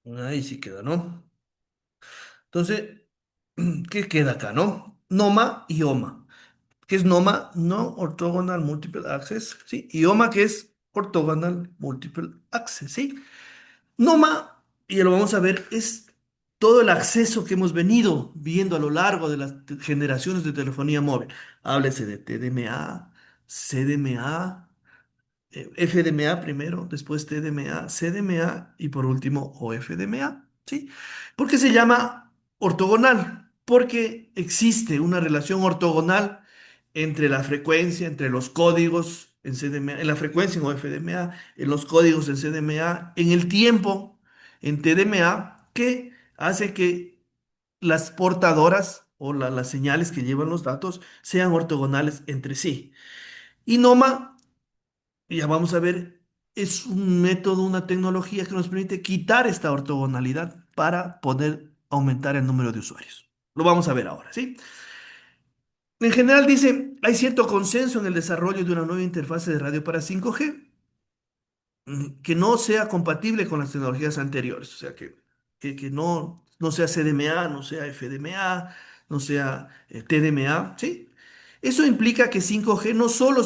Ahí sí queda, ¿no? Entonces, ¿qué queda acá, no? Noma y OMA. ¿Qué es NOMA? No Orthogonal Multiple Access, ¿sí? Y OMA, que es Orthogonal Multiple Access, ¿sí? NOMA, y lo vamos a ver, es todo el acceso que hemos venido viendo a lo largo de las generaciones de telefonía móvil. Háblese de TDMA, CDMA, FDMA primero, después TDMA, CDMA y por último OFDMA, ¿sí? ¿Por qué se llama ortogonal? Porque existe una relación ortogonal entre la frecuencia, entre los códigos en CDMA, en la frecuencia en OFDMA, en los códigos en CDMA, en el tiempo en TDMA, que hace que las portadoras o las señales que llevan los datos sean ortogonales entre sí. Y NOMA, ya vamos a ver, es un método, una tecnología que nos permite quitar esta ortogonalidad para poder aumentar el número de usuarios. Lo vamos a ver ahora, ¿sí? En general dice, hay cierto consenso en el desarrollo de una nueva interfase de radio para 5G que no sea compatible con las tecnologías anteriores, o sea, que no sea CDMA, no sea FDMA, no sea TDMA, ¿sí? Eso implica que 5G no solo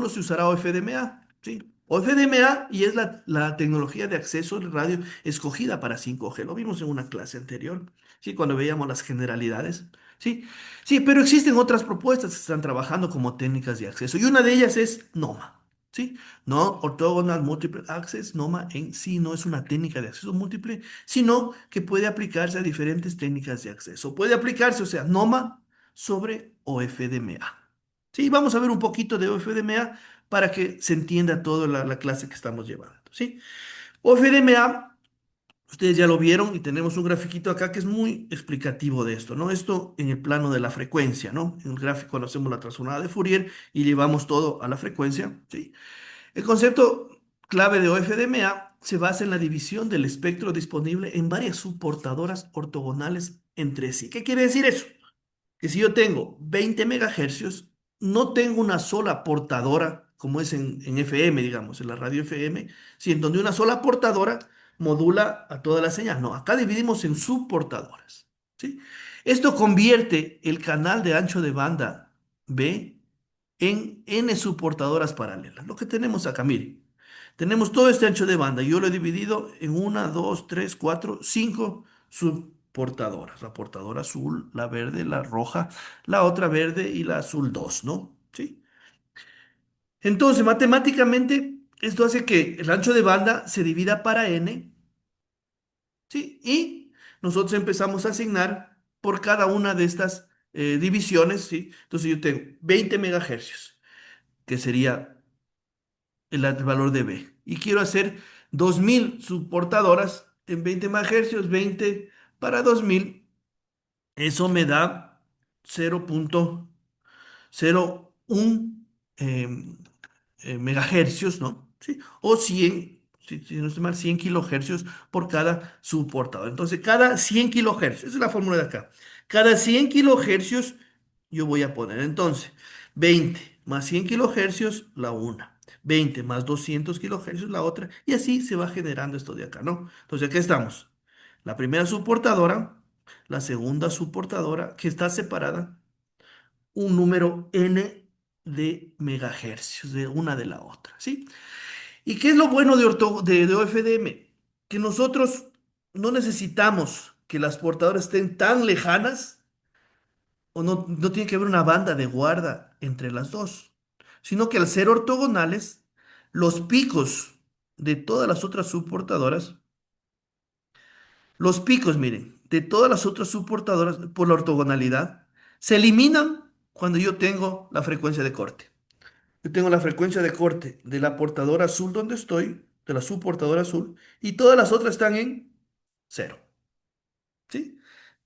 se usará OFDMA, ¿sí? OFDMA y es la tecnología de acceso de radio escogida para 5G. Lo vimos en una clase anterior, ¿sí? Cuando veíamos las generalidades, ¿sí? Sí, pero existen otras propuestas que se están trabajando como técnicas de acceso y una de ellas es NOMA, ¿sí? No Orthogonal Multiple Access, NOMA en sí no es una técnica de acceso múltiple, sino que puede aplicarse a diferentes técnicas de acceso. Puede aplicarse, o sea, NOMA sobre OFDMA. Sí, vamos a ver un poquito de OFDMA para que se entienda toda la clase que estamos llevando, ¿sí? OFDMA, ustedes ya lo vieron y tenemos un grafiquito acá que es muy explicativo de esto, ¿no? Esto en el plano de la frecuencia, ¿no? En el gráfico cuando hacemos la transformada de Fourier y llevamos todo a la frecuencia, ¿sí? El concepto clave de OFDMA se basa en la división del espectro disponible en varias subportadoras ortogonales entre sí. ¿Qué quiere decir eso? Que si yo tengo 20 megahercios, no tengo una sola portadora, como es en FM, digamos, en la radio FM, si en donde una sola portadora modula a toda la señal. No, acá dividimos en subportadoras, ¿sí? Esto convierte el canal de ancho de banda B en N subportadoras paralelas. Lo que tenemos acá, miren, tenemos todo este ancho de banda. Yo lo he dividido en una, dos, tres, cuatro, cinco subportadoras. La portadora azul, la verde, la roja, la otra verde y la azul 2, ¿no? ¿Sí? Entonces, matemáticamente, esto hace que el ancho de banda se divida para N, ¿sí? Y nosotros empezamos a asignar por cada una de estas divisiones, ¿sí? Entonces yo tengo 20 megahercios, que sería el valor de B. Y quiero hacer 2000 subportadoras en 20 MHz, 20 para 2000. Eso me da 0,01 megahercios, ¿no? ¿Sí? O 100, si no estoy mal, 100 kilohercios por cada subportador. Entonces, cada 100 kilohercios, esa es la fórmula de acá. Cada 100 kilohercios yo voy a poner, entonces, 20 más 100 kilohercios, la una. 20 más 200 kilohercios, la otra. Y así se va generando esto de acá, ¿no? Entonces, aquí estamos. La primera subportadora, la segunda subportadora, que está separada un número n de megahercios de una de la otra, ¿sí? ¿Y qué es lo bueno de OFDM? Que nosotros no necesitamos que las portadoras estén tan lejanas o no tiene que haber una banda de guarda entre las dos, sino que al ser ortogonales, los picos de todas las otras subportadoras, los picos, miren, de todas las otras subportadoras por la ortogonalidad, se eliminan cuando yo tengo la frecuencia de corte. Yo tengo la frecuencia de corte de la portadora azul donde estoy, de la subportadora azul, y todas las otras están en cero. ¿Sí?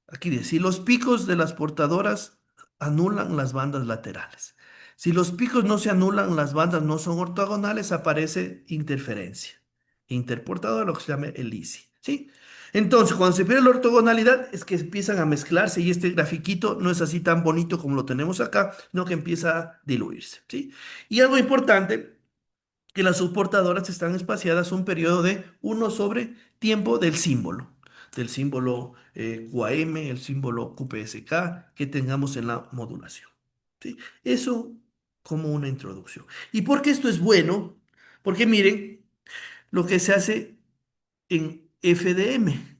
Aquí dice, si los picos de las portadoras anulan las bandas laterales. Si los picos no se anulan, las bandas no son ortogonales, aparece interferencia. Interportadora, lo que se llama el ISI. ¿Sí? Entonces, cuando se pierde la ortogonalidad, es que empiezan a mezclarse y este grafiquito no es así tan bonito como lo tenemos acá, sino que empieza a diluirse. ¿Sí? Y algo importante que las subportadoras están espaciadas un periodo de uno sobre tiempo del símbolo QAM, el símbolo QPSK que tengamos en la modulación. ¿Sí? Eso como una introducción. ¿Y por qué esto es bueno? Porque miren lo que se hace en FDM,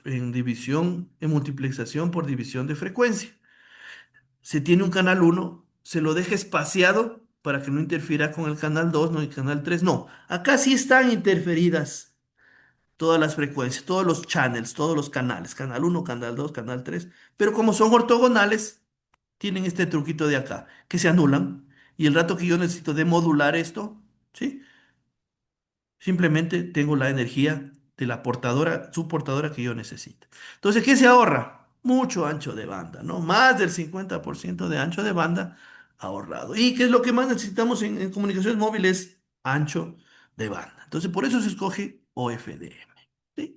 en división, en multiplexación por división de frecuencia. Se tiene un canal uno, se lo deja espaciado para que no interfiera con el canal 2, no el canal 3. No, acá sí están interferidas todas las frecuencias, todos los channels, todos los canales, canal uno, canal 2, canal 3. Pero como son ortogonales, tienen este truquito de acá, que se anulan. Y el rato que yo necesito de modular esto, ¿sí? Simplemente tengo la energía de la portadora, subportadora que yo necesito. Entonces, ¿qué se ahorra? Mucho ancho de banda, ¿no? Más del 50% de ancho de banda ahorrado. ¿Y qué es lo que más necesitamos en comunicaciones móviles? Ancho de banda. Entonces, por eso se escoge OFDM. ¿Sí?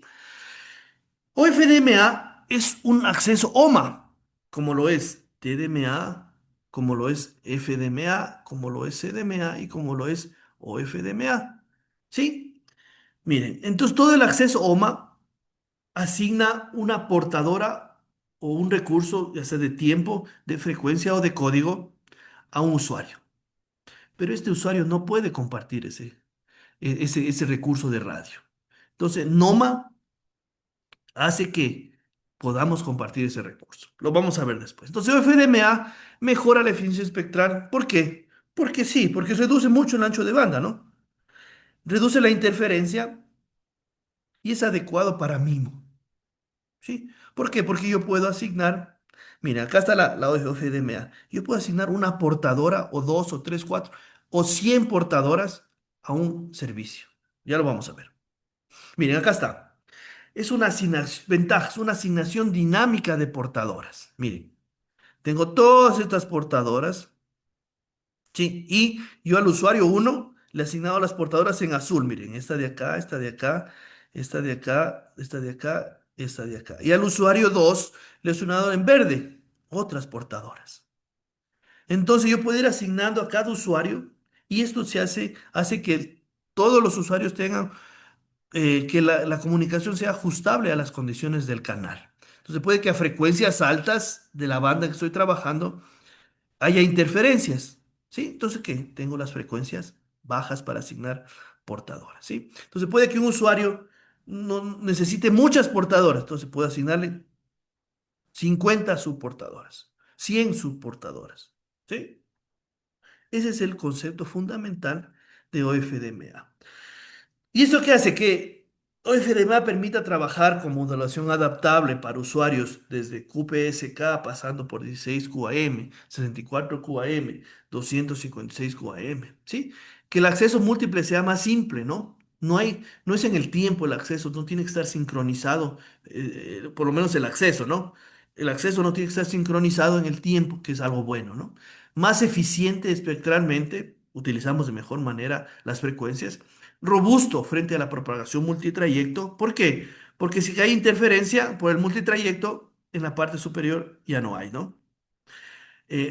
OFDMA es un acceso OMA, como lo es TDMA, como lo es FDMA, como lo es CDMA y como lo es OFDMA. ¿Sí? Miren, entonces todo el acceso OMA asigna una portadora o un recurso, ya sea de tiempo, de frecuencia o de código, a un usuario. Pero este usuario no puede compartir ese recurso de radio. Entonces, NOMA hace que podamos compartir ese recurso. Lo vamos a ver después. Entonces, FDMA mejora la eficiencia espectral. ¿Por qué? Porque sí, porque reduce mucho el ancho de banda, ¿no? Reduce la interferencia y es adecuado para MIMO. ¿Sí? ¿Por qué? Porque yo puedo asignar, mira, acá está la OFDMA. Yo puedo asignar una portadora o dos o tres, cuatro o 100 portadoras a un servicio. Ya lo vamos a ver. Miren, acá está. Es una asignación, ventajas, una asignación dinámica de portadoras. Miren, tengo todas estas portadoras. Sí, y yo al usuario uno le he asignado las portadoras en azul. Miren, esta de acá, esta de acá, esta de acá, esta de acá, esta de acá. Y al usuario 2 le he asignado en verde otras portadoras. Entonces yo puedo ir asignando a cada usuario y esto hace que todos los usuarios tengan, que la comunicación sea ajustable a las condiciones del canal. Entonces puede que a frecuencias altas de la banda que estoy trabajando, haya interferencias, ¿sí? Entonces, ¿qué? Tengo las frecuencias bajas para asignar portadoras, ¿sí? Entonces, puede que un usuario no necesite muchas portadoras, entonces puedo asignarle 50 subportadoras, 100 subportadoras, ¿sí? Ese es el concepto fundamental de OFDMA. ¿Y eso qué hace? Que OFDMA permita trabajar con modulación adaptable para usuarios desde QPSK pasando por 16 QAM, 64 QAM, 256 QAM, ¿sí? Que el acceso múltiple sea más simple, ¿no? No es en el tiempo el acceso, no tiene que estar sincronizado, por lo menos el acceso, ¿no? El acceso no tiene que estar sincronizado en el tiempo, que es algo bueno, ¿no? Más eficiente espectralmente, utilizamos de mejor manera las frecuencias robusto frente a la propagación multitrayecto. ¿Por qué? Porque si hay interferencia por el multitrayecto, en la parte superior ya no hay, ¿no?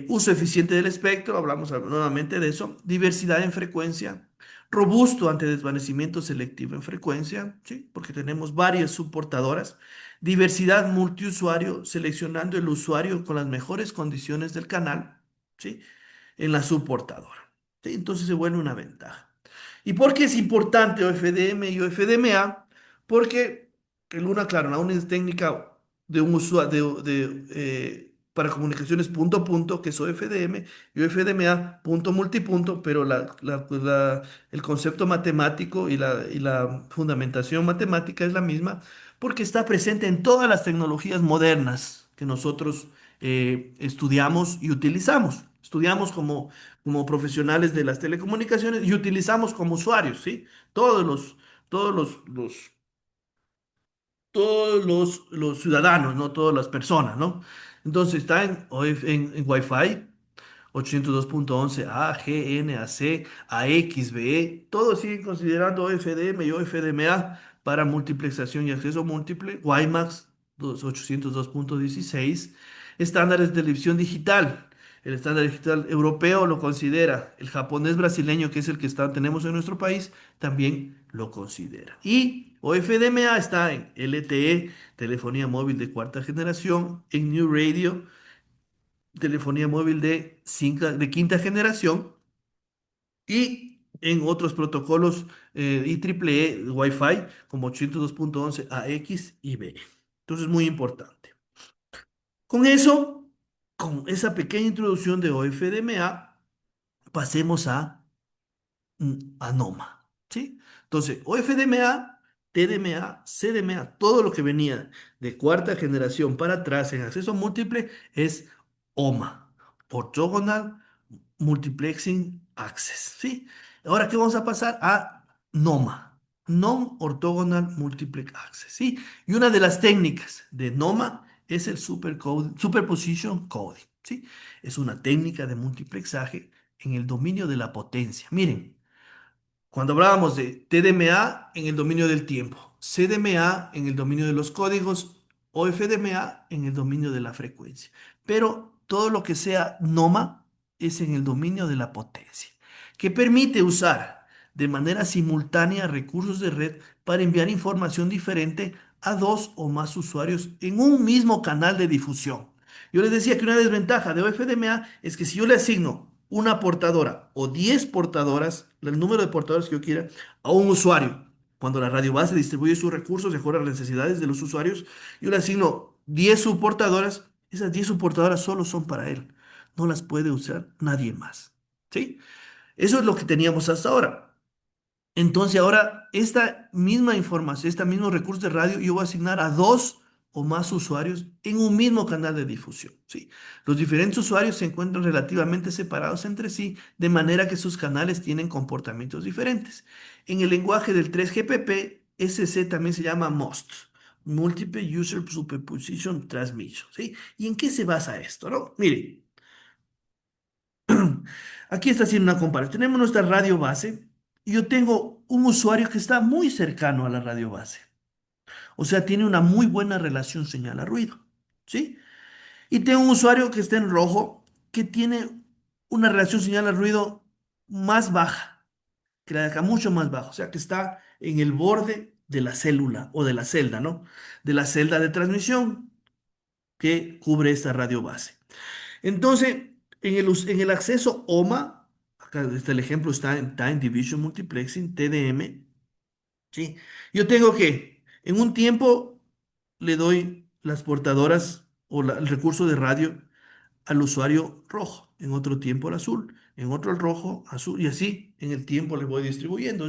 Uso eficiente del espectro, hablamos nuevamente de eso. Diversidad en frecuencia. Robusto ante desvanecimiento selectivo en frecuencia, ¿sí? Porque tenemos varias subportadoras. Diversidad multiusuario, seleccionando el usuario con las mejores condiciones del canal, ¿sí? En la subportadora. ¿Sí? Entonces se vuelve una ventaja. ¿Y por qué es importante OFDM y OFDMA? Porque el una, claro, una es técnica de un usuario para comunicaciones punto a punto, que es OFDM, y OFDMA punto multipunto, pero el concepto matemático y la fundamentación matemática es la misma, porque está presente en todas las tecnologías modernas que nosotros estudiamos y utilizamos. Estudiamos como profesionales de las telecomunicaciones y utilizamos como usuarios, ¿sí? Todos los ciudadanos, ¿no? Todas las personas, ¿no? Entonces está en Wi-Fi, 802.11a, G, N, AC, AX, BE, todos siguen considerando OFDM y OFDMA para multiplexación y acceso múltiple, WiMAX 802.16, estándares de televisión digital. El estándar digital europeo lo considera. El japonés brasileño, que es el que tenemos en nuestro país, también lo considera. Y OFDMA está en LTE, telefonía móvil de cuarta generación, en New Radio, telefonía móvil de quinta generación, y en otros protocolos IEEE Wi-Fi como 802.11 AX y B. Entonces, muy importante. Con eso, con esa pequeña introducción de OFDMA, pasemos a NOMA, ¿sí? Entonces, OFDMA, TDMA, CDMA, todo lo que venía de cuarta generación para atrás en acceso múltiple es OMA, Orthogonal Multiplexing Access, ¿sí? Ahora, ¿qué vamos a pasar? A NOMA, Non-Orthogonal Multiplex Access, ¿sí? Y una de las técnicas de NOMA es el Superposition Coding, ¿sí? Es una técnica de multiplexaje en el dominio de la potencia. Miren, cuando hablábamos de TDMA en el dominio del tiempo, CDMA en el dominio de los códigos o FDMA en el dominio de la frecuencia. Pero todo lo que sea NOMA es en el dominio de la potencia, que permite usar de manera simultánea recursos de red para enviar información diferente a dos o más usuarios en un mismo canal de difusión. Yo les decía que una desventaja de OFDMA es que si yo le asigno una portadora o 10 portadoras, el número de portadores que yo quiera, a un usuario, cuando la radio base distribuye sus recursos de acuerdo a las necesidades de los usuarios, yo le asigno 10 subportadoras, esas 10 subportadoras solo son para él, no las puede usar nadie más. ¿Sí? Eso es lo que teníamos hasta ahora. Entonces ahora esta misma información, este mismo recurso de radio, yo voy a asignar a dos o más usuarios en un mismo canal de difusión. ¿Sí? Los diferentes usuarios se encuentran relativamente separados entre sí, de manera que sus canales tienen comportamientos diferentes. En el lenguaje del 3GPP, SC también se llama MUST, Multiple User Superposition Transmission. ¿Sí? ¿Y en qué se basa esto? ¿No? Mire, aquí está haciendo una comparación. Tenemos nuestra radio base y yo tengo un usuario que está muy cercano a la radio base. O sea, tiene una muy buena relación señal a ruido. ¿Sí? Y tengo un usuario que está en rojo que tiene una relación señal a ruido más baja, que la de acá, mucho más baja. O sea, que está en el borde de la célula o de la celda, ¿no? De la celda de transmisión que cubre esta radio base. Entonces, en el acceso OMA, acá está el ejemplo, está en Time Division Multiplexing, TDM, ¿sí? Yo tengo que, en un tiempo, le doy las portadoras o el recurso de radio al usuario rojo, en otro tiempo al azul, en otro al rojo, azul, y así en el tiempo le voy distribuyendo.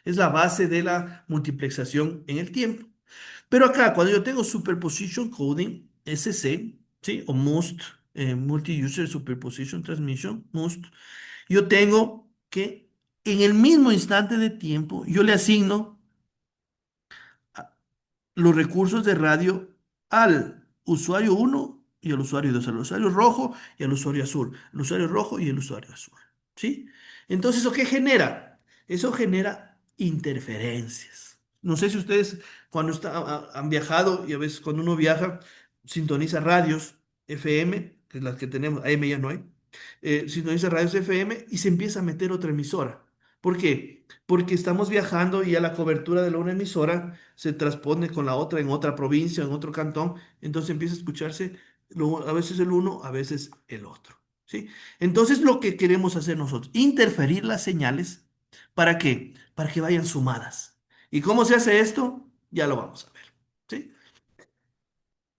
Es la base de la multiplexación en el tiempo. Pero acá, cuando yo tengo Superposition Coding, SC, ¿sí? O MUST, Multi-User Superposition Transmission, MUST, yo tengo que en el mismo instante de tiempo, yo le asigno los recursos de radio al usuario uno y al usuario 2, al usuario rojo y al usuario azul, el usuario rojo y el usuario azul, ¿sí? Entonces, ¿eso qué genera? Eso genera interferencias. No sé si ustedes cuando han viajado y a veces cuando uno viaja sintoniza radios FM, que es las que tenemos, AM ya no hay, sintoniza radios FM y se empieza a meter otra emisora. ¿Por qué? Porque estamos viajando y a la cobertura de la una emisora se transpone con la otra en otra provincia, en otro cantón, entonces empieza a escucharse a veces el uno, a veces el otro, ¿sí? Entonces lo que queremos hacer nosotros, interferir las señales, ¿para qué? Para que vayan sumadas. ¿Y cómo se hace esto? Ya lo vamos a ver, ¿sí?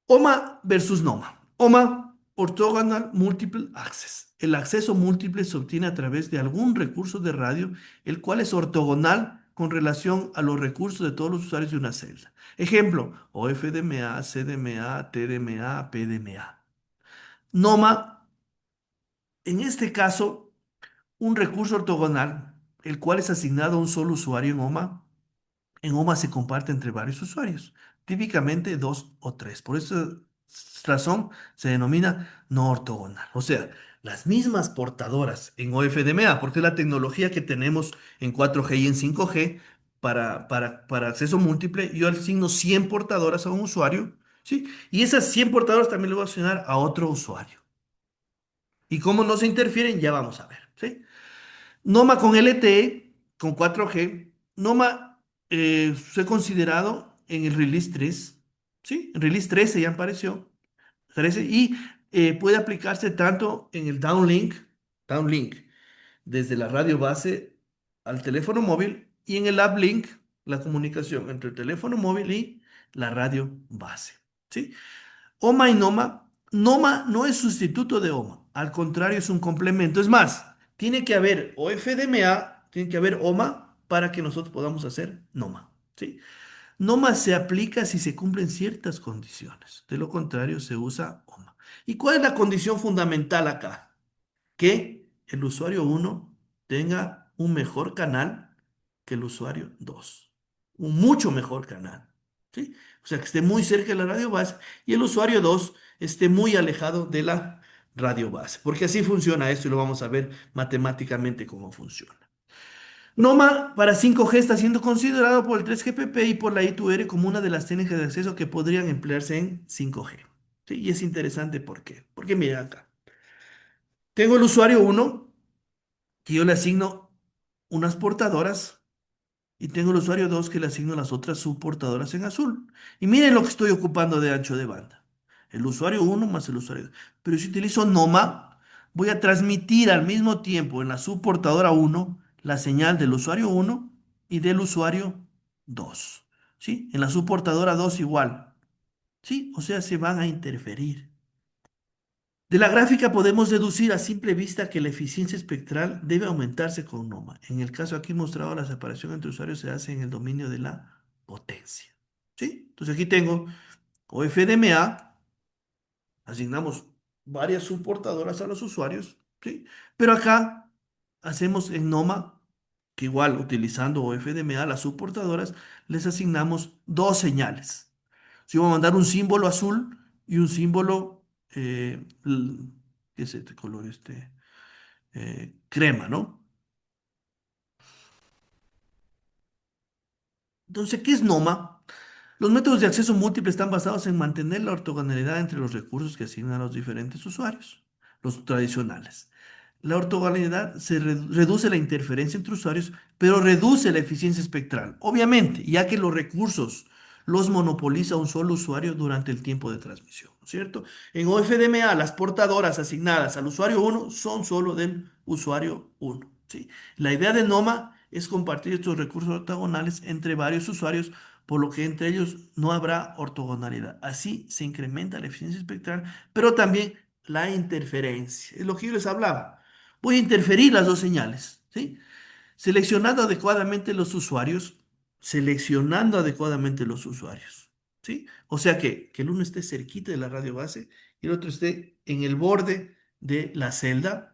OMA versus NOMA. OMA, Orthogonal Multiple Access. El acceso múltiple se obtiene a través de algún recurso de radio, el cual es ortogonal con relación a los recursos de todos los usuarios de una celda. Ejemplo, OFDMA, CDMA, TDMA, PDMA. NOMA, en este caso, un recurso ortogonal, el cual es asignado a un solo usuario en OMA. En OMA se comparte entre varios usuarios, típicamente dos o tres. Por esta razón se denomina no ortogonal. O sea, las mismas portadoras en OFDMA, porque es la tecnología que tenemos en 4G y en 5G para acceso múltiple. Yo asigno 100 portadoras a un usuario, ¿sí? Y esas 100 portadoras también le voy a asignar a otro usuario. Y cómo no se interfieren, ya vamos a ver, ¿sí? Noma con LTE, con 4G. Noma fue considerado en el release 3, ¿sí? En release 13 ya apareció, 13, y puede aplicarse tanto en el downlink, desde la radio base al teléfono móvil, y en el uplink, la comunicación entre el teléfono móvil y la radio base, ¿sí? OMA y NOMA. NOMA no es sustituto de OMA, al contrario, es un complemento. Es más, tiene que haber o FDMA, tiene que haber OMA para que nosotros podamos hacer NOMA, ¿sí? NOMA se aplica si se cumplen ciertas condiciones. De lo contrario, se usa OMA. ¿Y cuál es la condición fundamental acá? Que el usuario uno tenga un mejor canal que el usuario 2, un mucho mejor canal, ¿sí? O sea, que esté muy cerca de la radio base y el usuario 2 esté muy alejado de la radio base, porque así funciona esto y lo vamos a ver matemáticamente cómo funciona. NOMA para 5G está siendo considerado por el 3GPP y por la I2R como una de las técnicas de acceso que podrían emplearse en 5G, ¿sí? Y es interesante, ¿por qué? Porque mira acá, tengo el usuario uno que yo le asigno unas portadoras y tengo el usuario 2 que le asigno las otras subportadoras en azul. Y miren lo que estoy ocupando de ancho de banda. El usuario uno más el usuario 2. Pero si utilizo NOMA, voy a transmitir al mismo tiempo en la subportadora uno la señal del usuario uno y del usuario 2. ¿Sí? En la subportadora 2 igual. ¿Sí? O sea, se van a interferir. De la gráfica podemos deducir a simple vista que la eficiencia espectral debe aumentarse con NOMA. En el caso aquí mostrado, la separación entre usuarios se hace en el dominio de la potencia. ¿Sí? Entonces aquí tengo OFDMA, asignamos varias subportadoras a los usuarios, ¿sí? Pero acá hacemos en NOMA, que igual utilizando OFDMA, las subportadoras, les asignamos dos señales. Si voy a mandar un símbolo azul y un símbolo, ¿qué es este color? Crema, ¿no? Entonces, ¿qué es NOMA? Los métodos de acceso múltiple están basados en mantener la ortogonalidad entre los recursos que asignan a los diferentes usuarios, los tradicionales. La ortogonalidad reduce la interferencia entre usuarios, pero reduce la eficiencia espectral, obviamente, ya que los recursos los monopoliza un solo usuario durante el tiempo de transmisión, ¿no es cierto? En OFDMA, las portadoras asignadas al usuario uno son solo del usuario uno, ¿sí? La idea de NOMA es compartir estos recursos ortogonales entre varios usuarios, por lo que entre ellos no habrá ortogonalidad. Así se incrementa la eficiencia espectral, pero también la interferencia. Es lo que yo les hablaba. Voy a interferir las dos señales, ¿sí? Seleccionando adecuadamente los usuarios, seleccionando adecuadamente los usuarios, ¿sí? O sea que el uno esté cerquita de la radio base y el otro esté en el borde de la celda,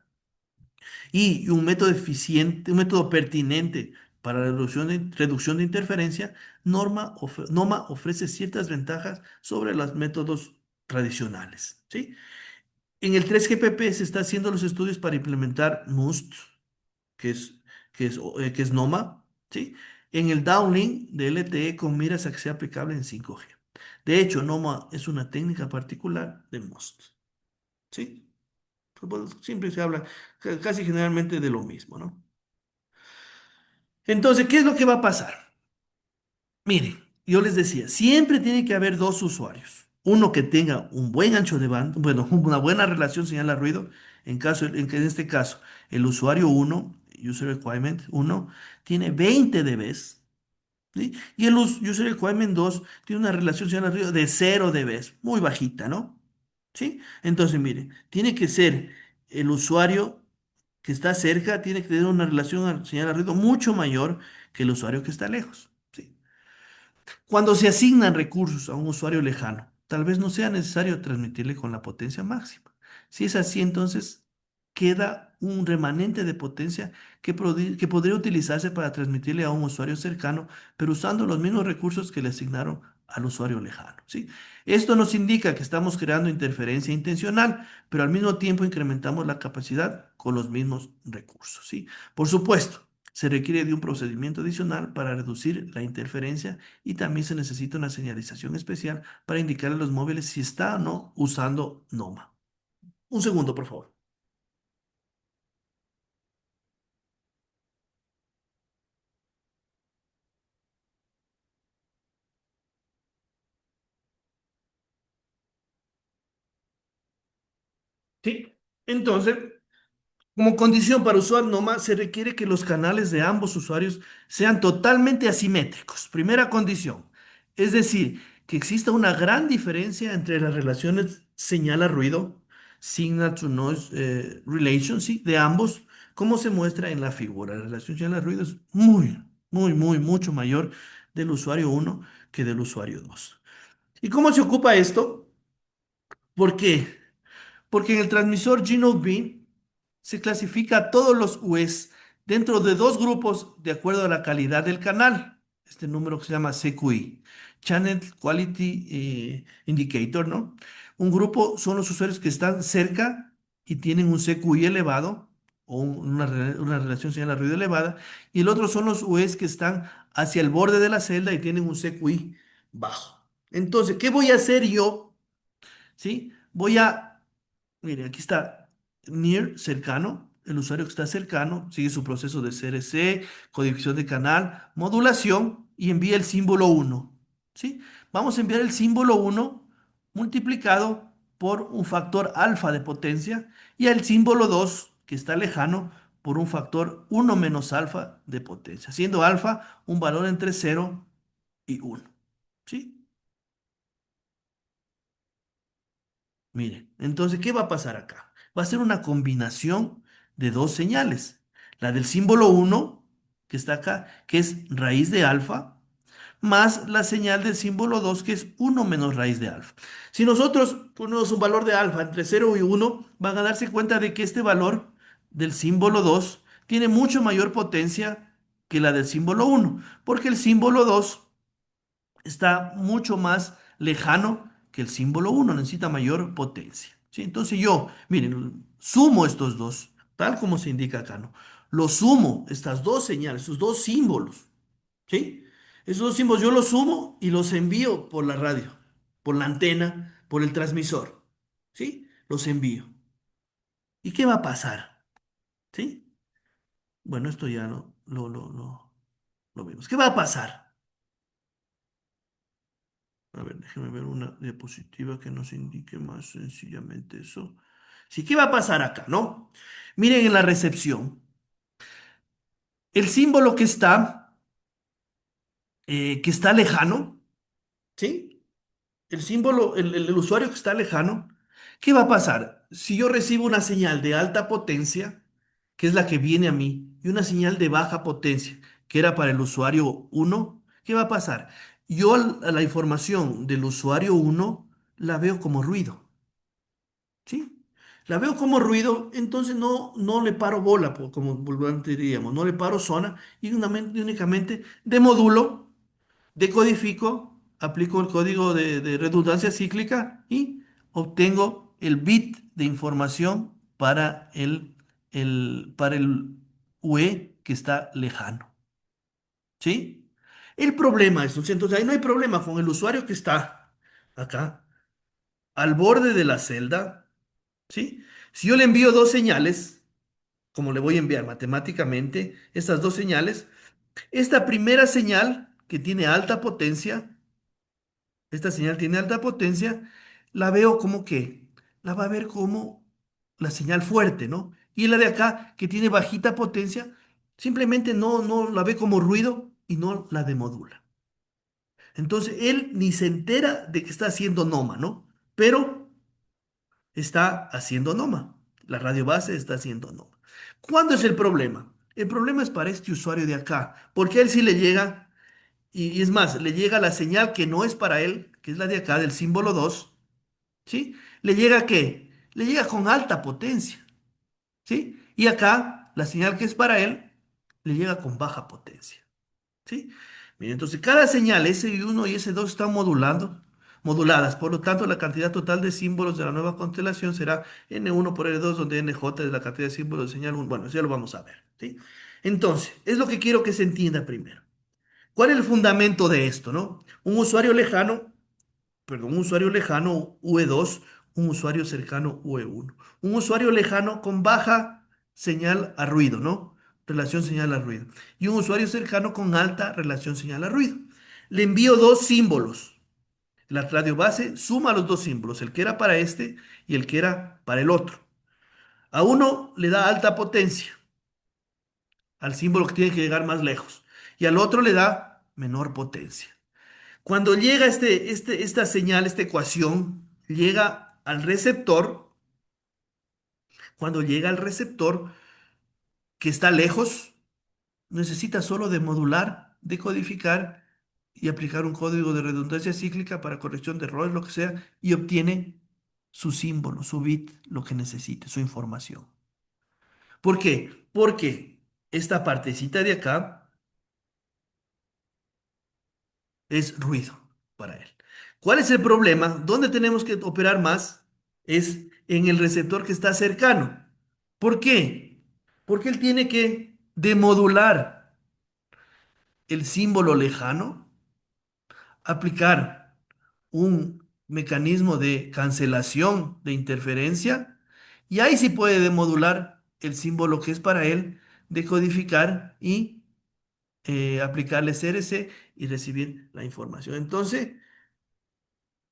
y un método eficiente, un método pertinente para la reducción de interferencia. NOMA ofrece ciertas ventajas sobre los métodos tradicionales, ¿sí? En el 3GPP se está haciendo los estudios para implementar MUST, que es, que es NOMA, ¿sí? En el downlink de LTE con miras a que sea aplicable en 5G. De hecho, NOMA es una técnica particular de MUST, ¿sí? Pues, siempre se habla casi generalmente de lo mismo, ¿no? Entonces, ¿qué es lo que va a pasar? Miren, yo les decía, siempre tiene que haber dos usuarios. Uno que tenga un buen ancho de banda, bueno, una buena relación señal a ruido, en este caso, el usuario uno, User Requirement uno, tiene 20 dB, ¿sí? Y el User Requirement 2 tiene una relación señal a ruido de 0 dB, muy bajita, ¿no? ¿Sí? Entonces, miren, tiene que ser el usuario que está cerca, tiene que tener una relación señal a ruido mucho mayor que el usuario que está lejos, ¿sí? Cuando se asignan recursos a un usuario lejano, tal vez no sea necesario transmitirle con la potencia máxima. Si es así, entonces queda un remanente de potencia que podría utilizarse para transmitirle a un usuario cercano, pero usando los mismos recursos que le asignaron al usuario lejano, ¿sí? Esto nos indica que estamos creando interferencia intencional, pero al mismo tiempo incrementamos la capacidad con los mismos recursos, ¿sí? Por supuesto, se requiere de un procedimiento adicional para reducir la interferencia, y también se necesita una señalización especial para indicar a los móviles si está o no usando NOMA. Un segundo, por favor. ¿sí? Entonces, como condición para usar NOMA, se requiere que los canales de ambos usuarios sean totalmente asimétricos. Primera condición. Es decir, que exista una gran diferencia entre las relaciones señal a ruido, signal to noise relation, ¿sí? De ambos, como se muestra en la figura. La relación señal a ruido es mucho mayor del usuario uno que del usuario 2. ¿Y cómo se ocupa esto? ¿Por qué? Porque en el transmisor G-Node-B se clasifica a todos los UEs dentro de dos grupos de acuerdo a la calidad del canal. Este número que se llama CQI, Channel Quality Indicator, ¿no? Un grupo son los usuarios que están cerca y tienen un CQI elevado o una relación señal a ruido elevada, y el otro son los UEs que están hacia el borde de la celda y tienen un CQI bajo. Entonces, ¿qué voy a hacer yo? ¿Sí? Mire, aquí está near, cercano. El usuario que está cercano sigue su proceso de CRC, codificación de canal, modulación y envía el símbolo uno. ¿Sí? Vamos a enviar el símbolo uno multiplicado por un factor alfa de potencia y el símbolo 2 que está lejano, por un factor uno menos alfa de potencia, siendo alfa un valor entre cero y uno. ¿Sí? Mire, entonces, ¿qué va a pasar acá? Va a ser una combinación de dos señales. La del símbolo uno que está acá, que es raíz de alfa, más la señal del símbolo 2 que es uno menos raíz de alfa. Si nosotros ponemos un valor de alfa entre cero y uno, van a darse cuenta de que este valor del símbolo 2 tiene mucho mayor potencia que la del símbolo uno, porque el símbolo 2 está mucho más lejano que el símbolo uno, necesita mayor potencia. ¿Sí? Entonces yo, miren, sumo estos dos, tal como se indica acá, ¿no? Lo sumo, estas dos señales, estos dos símbolos, ¿sí? Esos dos símbolos yo los sumo y los envío por la radio, por la antena, por el transmisor, ¿sí? Los envío. ¿Y qué va a pasar? ¿Sí? Bueno, esto ya lo vimos. ¿Qué va a pasar? A ver, déjeme ver una diapositiva que nos indique más sencillamente eso. Sí, ¿qué va a pasar acá, no? Miren en la recepción. El símbolo que está lejano, ¿sí? El símbolo, el usuario que está lejano, ¿qué va a pasar? Si yo recibo una señal de alta potencia, que es la que viene a mí, y una señal de baja potencia, que era para el usuario uno, ¿qué va a pasar? Yo a la información del usuario uno la veo como ruido. ¿Sí? La veo como ruido, entonces no le paro bola, como vulgarmente diríamos, no le paro zona y únicamente demodulo, decodifico, aplico el código de redundancia cíclica y obtengo el bit de información para el UE que está lejano. ¿Sí? El problema es, entonces ahí no hay problema con el usuario que está acá, al borde de la celda. ¿Sí? Si yo le envío dos señales, como le voy a enviar matemáticamente estas dos señales, esta primera señal que tiene alta potencia, esta señal tiene alta potencia, la veo como que, la va a ver como la señal fuerte, ¿no? Y la de acá, que tiene bajita potencia, simplemente no la ve como ruido y no la demodula. Entonces, él ni se entera de que está haciendo noma, ¿no? Pero está haciendo Noma. La radio base está haciendo Noma. ¿Cuándo es el problema? El problema es para este usuario de acá, porque a él sí le llega, y es más, le llega la señal que no es para él, que es la de acá, del símbolo 2, ¿sí? ¿Le llega qué? Le llega con alta potencia, ¿sí? Y acá, la señal que es para él, le llega con baja potencia. ¿Sí? Bien, entonces cada señal S1 y S2 están moduladas, por lo tanto la cantidad total de símbolos de la nueva constelación será N1 por N2, donde NJ es la cantidad de símbolos de señal 1. Bueno, eso ya lo vamos a ver, ¿sí? Entonces, es lo que quiero que se entienda primero. ¿Cuál es el fundamento de esto, no? Un usuario lejano UE2, un usuario cercano UE1. Un usuario lejano con baja señal a ruido, ¿no? Relación señal a ruido. Y un usuario cercano con alta relación señal a ruido. Le envío dos símbolos. La radio base suma los dos símbolos, el que era para este y el que era para el otro. A uno le da alta potencia, al símbolo que tiene que llegar más lejos, y al otro le da menor potencia. Cuando llega esta señal, esta ecuación, llega al receptor, cuando llega al receptor que está lejos, necesita solo de modular, decodificar y aplicar un código de redundancia cíclica para corrección de errores, lo que sea, y obtiene su símbolo, su bit, lo que necesite, su información. ¿Por qué? Porque esta partecita de acá es ruido para él. ¿Cuál es el problema? ¿Dónde tenemos que operar más? Es en el receptor que está cercano. ¿Por qué? Porque él tiene que demodular el símbolo lejano, aplicar un mecanismo de cancelación de interferencia y ahí sí puede demodular el símbolo que es para él, decodificar y aplicarle CRC y recibir la información. Entonces,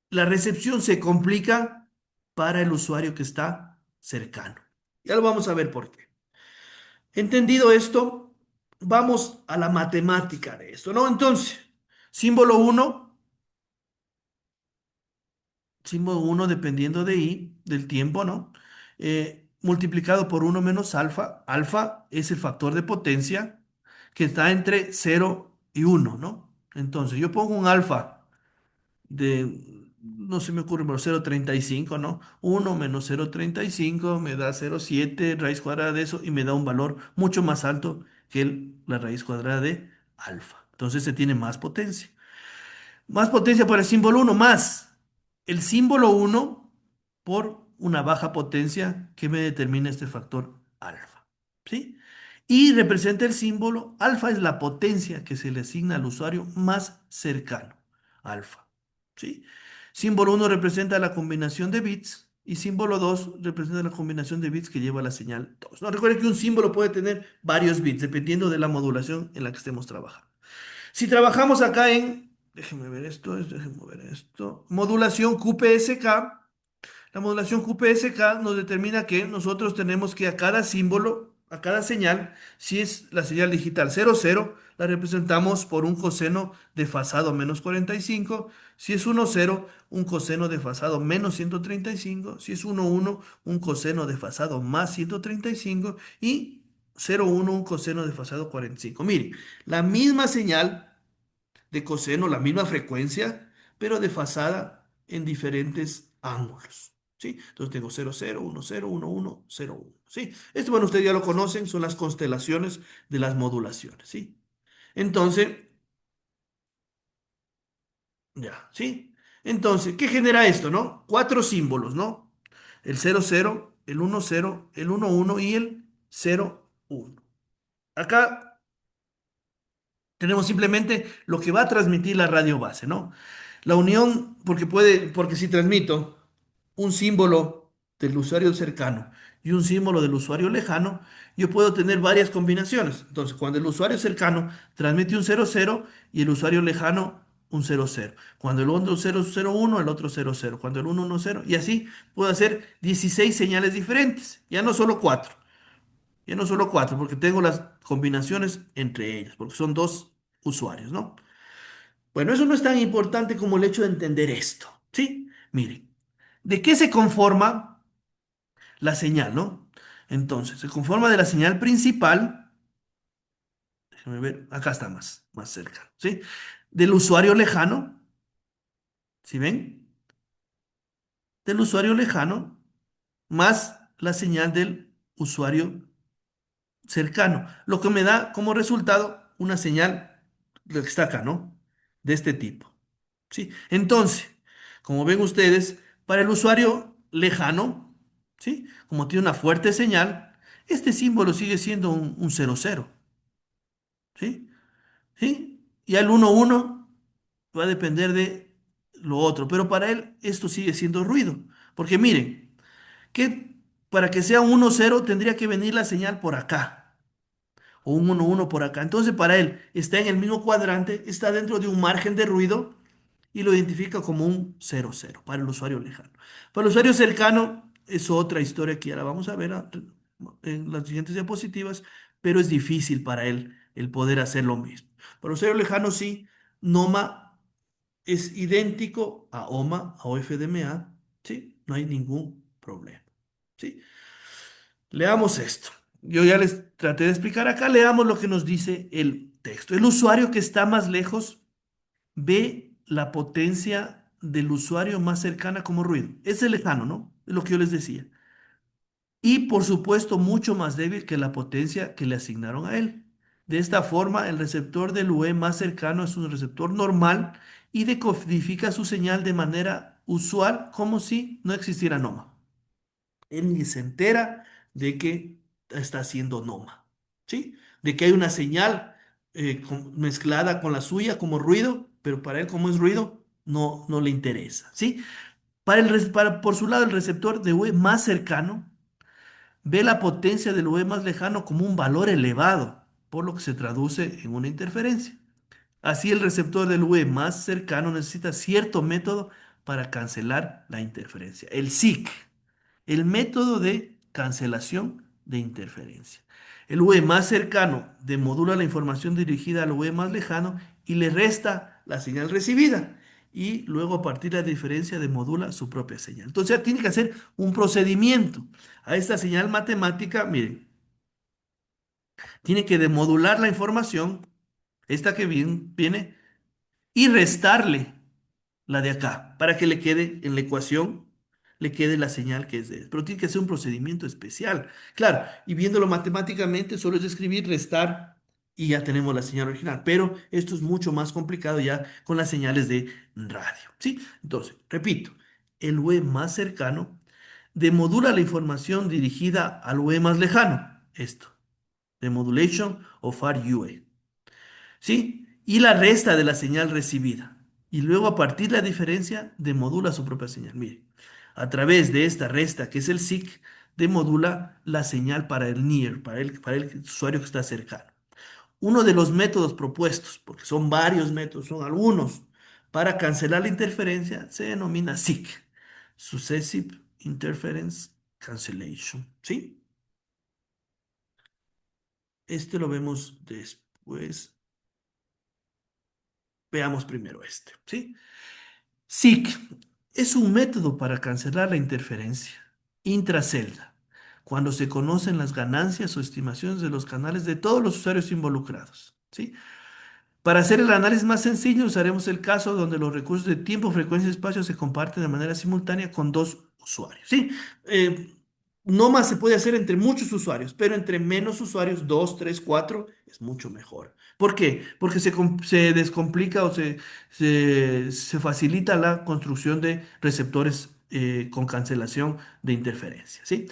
la recepción se complica para el usuario que está cercano. Ya lo vamos a ver por qué. Entendido esto, vamos a la matemática de esto, ¿no? Entonces, símbolo uno, símbolo uno dependiendo de I, del tiempo, ¿no? Multiplicado por uno menos alfa. Alfa es el factor de potencia que está entre cero y uno, ¿no? Entonces, yo pongo un alfa no se me ocurre, pero 0,35, ¿no? Uno menos 0,35 me da 0,7 raíz cuadrada de eso y me da un valor mucho más alto que la raíz cuadrada de alfa. Entonces se tiene más potencia. Más potencia por el símbolo uno más el símbolo uno por una baja potencia que me determina este factor alfa. ¿Sí? Y representa el símbolo, alfa es la potencia que se le asigna al usuario más cercano, alfa. ¿Sí? Símbolo uno representa la combinación de bits y símbolo 2 representa la combinación de bits que lleva la señal 2. No, recuerden que un símbolo puede tener varios bits dependiendo de la modulación en la que estemos trabajando. Si trabajamos acá déjenme ver esto, déjenme ver esto, modulación QPSK, la modulación QPSK nos determina que nosotros tenemos que a cada símbolo, a cada señal, si es la señal digital 00, la representamos por un coseno desfasado menos 45, si es 10, un coseno desfasado menos 135, si es 11, un coseno desfasado más 135 y 01, un coseno desfasado 45. Mire, la misma señal de coseno, la misma frecuencia, pero desfasada en diferentes ángulos. ¿Sí? Entonces tengo 00, 10, 11, 01. ¿Sí? Esto, bueno, ustedes ya lo conocen, son las constelaciones de las modulaciones. ¿Sí? Entonces, ya, ¿sí? Entonces, ¿qué genera esto, no? Cuatro símbolos, ¿no? El 00, el 10, el 11 y el 01. Acá tenemos simplemente lo que va a transmitir la radio base, ¿no? La unión, porque si transmito un símbolo del usuario cercano y un símbolo del usuario lejano, yo puedo tener varias combinaciones. Entonces, cuando el usuario cercano transmite un 00 y el usuario lejano un 00. Cuando el otro 001, el otro 00. Cuando el 110, y así puedo hacer 16 señales diferentes, ya no solo 4. Ya no solo 4, porque tengo las combinaciones entre ellas, porque son dos usuarios, ¿no? Bueno, eso no es tan importante como el hecho de entender esto, ¿sí? Miren, ¿de qué se conforma la señal, no? Entonces, se conforma de la señal principal, déjame ver, acá está más cerca, ¿sí? Del usuario lejano, ¿sí ven? Del usuario lejano, más la señal del usuario cercano, lo que me da como resultado una señal, lo que está acá, ¿no? De este tipo, ¿sí? Entonces, como ven ustedes, para el usuario lejano, ¿sí? Como tiene una fuerte señal, este símbolo sigue siendo un 00, ¿sí? ¿Sí? Y al 11 va a depender de lo otro, pero para él esto sigue siendo ruido, porque miren, que para que sea un 10 tendría que venir la señal por acá o un 11 por acá. Entonces, para él está en el mismo cuadrante, está dentro de un margen de ruido y lo identifica como un 00 para el usuario lejano. Para el usuario cercano, es otra historia que ya la vamos a ver en las siguientes diapositivas, pero es difícil para él el poder hacer lo mismo. Para usuario lejano sí, Noma es idéntico a OMA, a OFDMA, ¿sí? No hay ningún problema, ¿sí? Leamos esto. Yo ya les traté de explicar acá, leamos lo que nos dice el texto. El usuario que está más lejos ve la potencia del usuario más cercana como ruido. Es el lejano, ¿no? Es lo que yo les decía. Y por supuesto mucho más débil que la potencia que le asignaron a él. De esta forma, el receptor del UE más cercano es un receptor normal y decodifica su señal de manera usual como si no existiera NOMA. Él ni se entera de que está haciendo NOMA, ¿sí? De que hay una señal mezclada con la suya como ruido, pero para él como es ruido, no le interesa, ¿sí? Por su lado, el receptor de UE más cercano ve la potencia del V más lejano como un valor elevado, por lo que se traduce en una interferencia. Así, el receptor del V más cercano necesita cierto método para cancelar la interferencia. El SIC, el método de cancelación de interferencia. El V más cercano demodula la información dirigida al V más lejano y le resta la señal recibida. Y luego a partir de la diferencia demodula su propia señal. Entonces ya tiene que hacer un procedimiento. A esta señal matemática, miren, tiene que demodular la información, esta que viene, y restarle la de acá, para que le quede en la ecuación, le quede la señal que es de él. Pero tiene que ser un procedimiento especial. Claro, y viéndolo matemáticamente, solo es escribir, restar y ya tenemos la señal original. Pero esto es mucho más complicado ya con las señales de radio. ¿Sí? Entonces, repito, el UE más cercano demodula la información dirigida al UE más lejano. Esto, demodulation of RUE. ¿Sí? Y la resta de la señal recibida. Y luego a partir de la diferencia, demodula su propia señal. Mire, a través de esta resta, que es el SIC, demodula la señal para el near, para el usuario que está cercano. Uno de los métodos propuestos, porque son varios métodos, son algunos, para cancelar la interferencia, se denomina SIC, Successive Interference Cancellation. ¿Sí? Este lo vemos después. Veamos primero este. ¿Sí? SIC es un método para cancelar la interferencia intracelda cuando se conocen las ganancias o estimaciones de los canales de todos los usuarios involucrados. ¿Sí? Para hacer el análisis más sencillo, usaremos el caso donde los recursos de tiempo, frecuencia y espacio se comparten de manera simultánea con dos usuarios. ¿Sí? Eh, no más se puede hacer entre muchos usuarios, pero entre menos usuarios, dos, tres, cuatro, es mucho mejor. ¿Por qué? Porque se descomplica o se facilita la construcción de receptores con cancelación de interferencia. ¿Sí?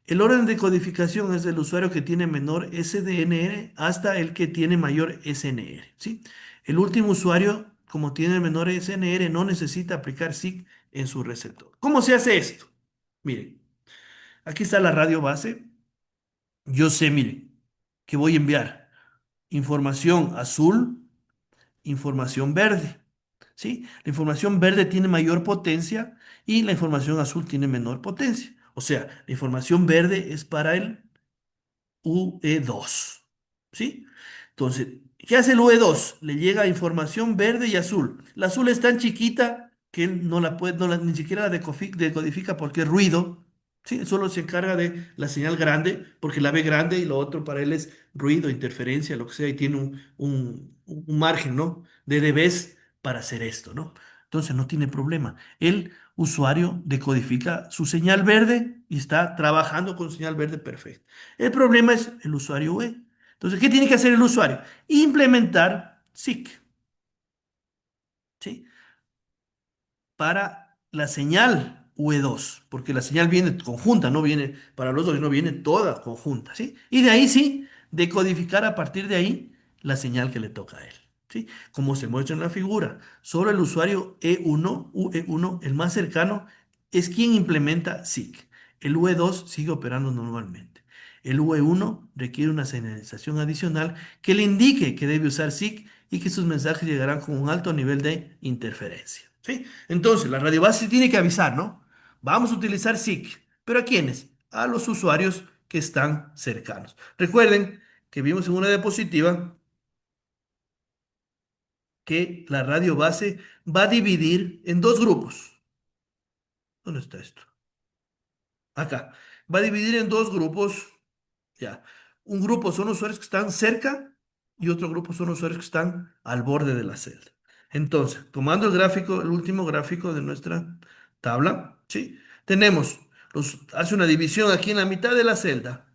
El orden de codificación es del usuario que tiene menor SDNR hasta el que tiene mayor SNR, ¿sí? El último usuario, como tiene menor SNR, no necesita aplicar SIG en su receptor. ¿Cómo se hace esto? Miren, aquí está la radio base. Yo sé, miren, que voy a enviar información azul, información verde, ¿sí? La información verde tiene mayor potencia y la información azul tiene menor potencia. O sea, la información verde es para el UE2. ¿Sí? Entonces, ¿qué hace el UE2? Le llega información verde y azul. La azul es tan chiquita que él no la puede, ni siquiera la decodifica porque es ruido. ¿Sí? Solo se encarga de la señal grande porque la ve grande y lo otro para él es ruido, interferencia, lo que sea, y tiene un margen, ¿no? De dBs para hacer esto, ¿no? Entonces no tiene problema. El usuario decodifica su señal verde y está trabajando con señal verde perfecta. El problema es el usuario web. Entonces, ¿qué tiene que hacer el usuario? Implementar SIC, ¿sí? Para la señal UE2, porque la señal viene conjunta, no viene para los dos, no viene toda conjunta, ¿sí? Y de ahí sí, decodificar a partir de ahí la señal que le toca a él, ¿sí? Como se muestra en la figura, solo el usuario E1, UE1, el más cercano, es quien implementa SIC. El UE2 sigue operando normalmente. El UE1 requiere una señalización adicional que le indique que debe usar SIC y que sus mensajes llegarán con un alto nivel de interferencia, ¿sí? Entonces, la radiobase tiene que avisar, ¿no? Vamos a utilizar SIC, ¿Pero a quiénes? A los usuarios que están cercanos. Recuerden que vimos en una diapositiva que la radio base va a dividir en dos grupos. ¿Dónde está esto? Acá. Va a dividir en dos grupos. Ya. Un grupo son usuarios que están cerca y otro grupo son usuarios que están al borde de la celda. Entonces, tomando el gráfico, el último gráfico de nuestra tabla, ¿sí? Tenemos, hace una división aquí en la mitad de la celda,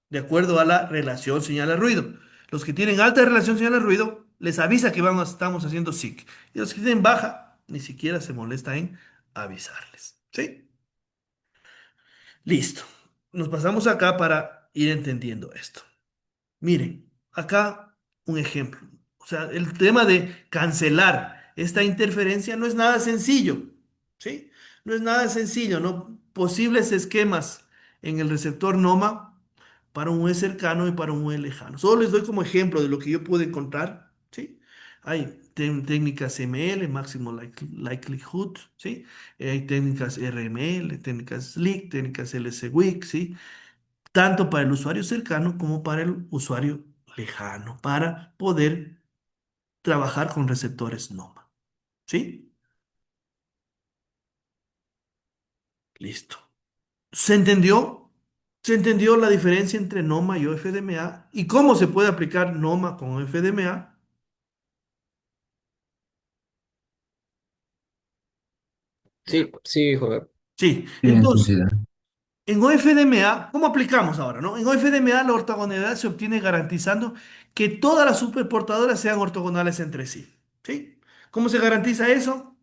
de acuerdo a la relación señal-ruido. Los que tienen alta relación señal-ruido, les avisa que estamos haciendo SIC. Y los que tienen baja, ni siquiera se molesta en avisarles, ¿sí? Listo. Nos pasamos acá para ir entendiendo esto. Miren, acá un ejemplo. O sea, el tema de cancelar esta interferencia no es nada sencillo, ¿sí? No es nada sencillo, ¿no? Posibles esquemas en el receptor NOMA para un UE cercano y para un UE lejano. Solo les doy como ejemplo de lo que yo pude encontrar, ¿sí? Hay técnicas ML, Máximo Likelihood, ¿sí? Hay técnicas RML, técnicas SLIC, técnicas LSWIC, ¿sí? Tanto para el usuario cercano como para el usuario lejano, para poder trabajar con receptores NOMA. ¿Sí? Listo. ¿Se entendió? ¿Se entendió la diferencia entre NOMA y OFDMA? ¿Y cómo se puede aplicar NOMA con OFDMA? Ya. Sí, sí, joder. Sí, Tiene entonces, sentido. en OFDMA, ¿cómo aplicamos ahora, no? En OFDMA la ortogonalidad se obtiene garantizando que todas las superportadoras sean ortogonales entre sí, ¿sí? ¿Cómo se garantiza eso?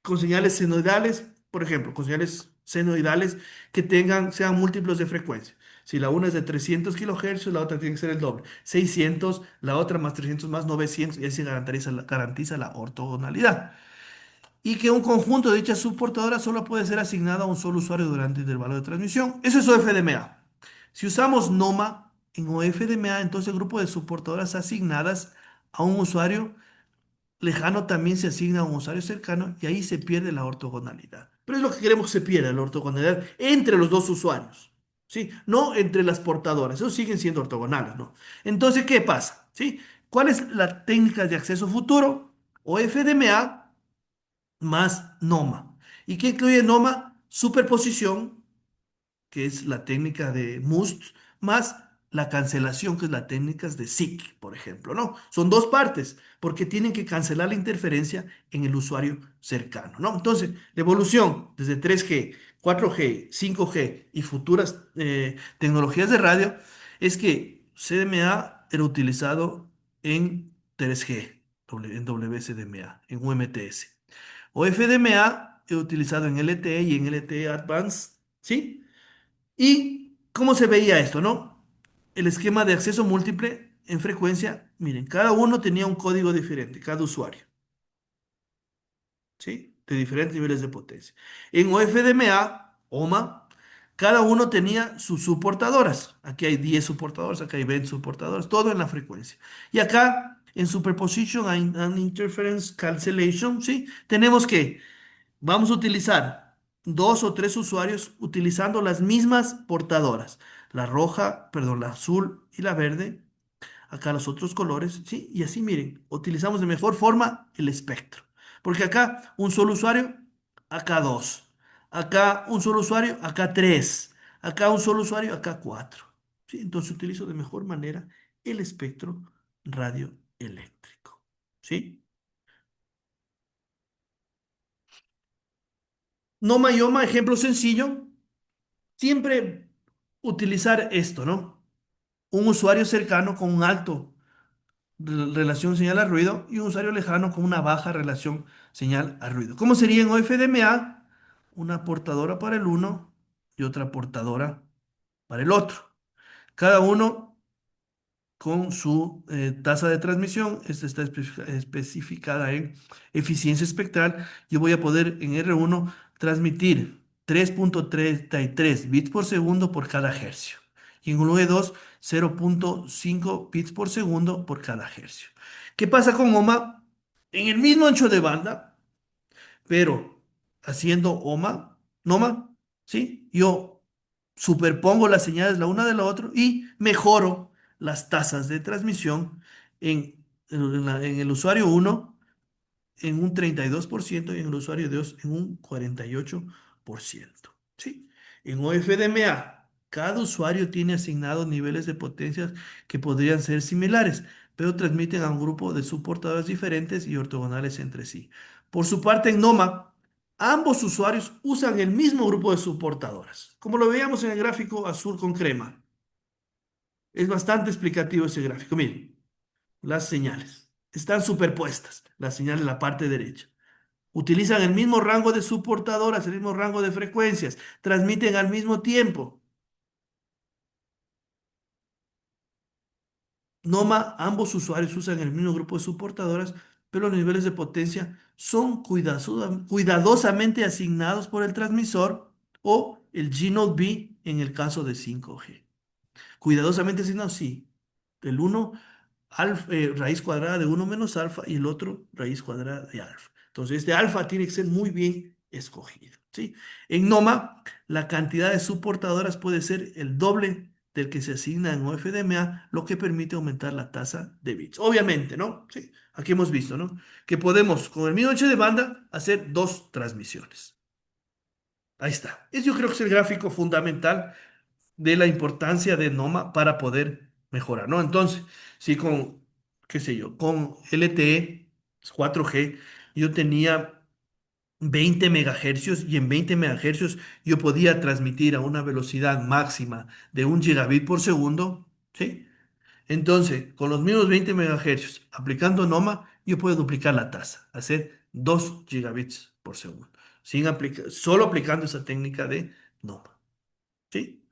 Con señales senoidales, por ejemplo, con señales senoidales que sean múltiplos de frecuencia. Si la una es de 300 kilohercios, la otra tiene que ser el doble. 600, la otra más 300 más 900, y así garantiza la ortogonalidad y que un conjunto de dichas subportadoras solo puede ser asignado a un solo usuario durante el intervalo de transmisión. Eso es OFDMA. Si usamos NOMA en OFDMA, entonces el grupo de subportadoras asignadas a un usuario lejano también se asigna a un usuario cercano y ahí se pierde la ortogonalidad. Pero es lo que queremos que se pierda, la ortogonalidad entre los dos usuarios, ¿sí? No entre las portadoras, esos siguen siendo ortogonales, ¿no? Entonces, ¿qué pasa? ¿Sí? ¿Cuál es la técnica de acceso futuro? OFDMA más NOMA. ¿Y qué incluye NOMA? Superposición, que es la técnica de Must, más la cancelación, que es la técnica de SIC, por ejemplo, ¿no? Son dos partes, porque tienen que cancelar la interferencia en el usuario cercano, ¿no? Entonces, la evolución desde 3G, 4G, 5G y futuras tecnologías de radio es que CDMA era utilizado en 3G, en WCDMA, en UMTS. O FDMA he utilizado en LTE y en LTE Advanced, ¿sí? ¿Y cómo se veía esto, no? El esquema de acceso múltiple en frecuencia, miren, cada uno tenía un código diferente, cada usuario, ¿sí? De diferentes niveles de potencia. En OFDMA, OMA, cada uno tenía sus soportadoras. Aquí hay 10 soportadoras, acá hay 20 soportadoras, todo en la frecuencia. Y acá, en Superposition and Interference Cancellation, ¿sí? Tenemos que vamos a utilizar dos o tres usuarios utilizando las mismas portadoras. La roja, perdón, la azul y la verde. Acá los otros colores, ¿sí? Y así miren, utilizamos de mejor forma el espectro. Porque acá un solo usuario, acá dos. Acá un solo usuario, acá tres. Acá un solo usuario, acá cuatro. ¿Sí? Entonces utilizo de mejor manera el espectro radioeléctrico. ¿Sí? No mayoma, ejemplo sencillo. Siempre utilizar esto, ¿no? Un usuario cercano con un alto relación señal a ruido y un usuario lejano con una baja relación señal a ruido. ¿Cómo sería en OFDMA? Una portadora para el uno y otra portadora para el otro. Cada uno con su tasa de transmisión. Esta está especificada en eficiencia espectral. Yo voy a poder en R1 transmitir 3.33 bits por segundo por cada hercio. Y en V2, 0.5 bits por segundo por cada hercio. ¿Qué pasa con OMA? En el mismo ancho de banda, pero haciendo OMA, NOMA, ¿sí? Yo superpongo las señales la una de la otra y mejoro las tasas de transmisión en el usuario uno en un 32% y en el usuario 2 en un 48%. ¿Sí? En OFDMA, cada usuario tiene asignados niveles de potencias que podrían ser similares, pero transmiten a un grupo de soportadores diferentes y ortogonales entre sí. Por su parte, en NOMA, ambos usuarios usan el mismo grupo de soportadoras, como lo veíamos en el gráfico azul con crema. Es bastante explicativo ese gráfico. Miren, las señales están superpuestas, las señales en la parte derecha. Utilizan el mismo rango de soportadoras, el mismo rango de frecuencias, transmiten al mismo tiempo. NOMA, ambos usuarios usan el mismo grupo de soportadoras, pero los niveles de potencia son cuidadosamente asignados por el transmisor o el G-Node B en el caso de 5G. Cuidadosamente asignados, sí. El uno raíz cuadrada de uno menos alfa y el otro raíz cuadrada de alfa. Entonces, este alfa tiene que ser muy bien escogido, ¿sí? En NOMA, la cantidad de soportadoras puede ser el doble del que se asigna en OFDMA, lo que permite aumentar la tasa de bits. Obviamente, ¿no? Sí, aquí hemos visto, ¿no? Que podemos, con el mismo ancho de banda, hacer dos transmisiones. Ahí está. Yo creo que es el gráfico fundamental de la importancia de Noma para poder mejorar, ¿no? Entonces, si con, qué sé yo, con LTE 4G yo tenía 20 megahercios y en 20 megahercios yo podía transmitir a una velocidad máxima de 1 gigabit por segundo, ¿sí? Entonces, con los mismos 20 megahercios aplicando Noma, yo puedo duplicar la tasa, hacer 2 gigabits por segundo, solo aplicando esa técnica de Noma, ¿sí?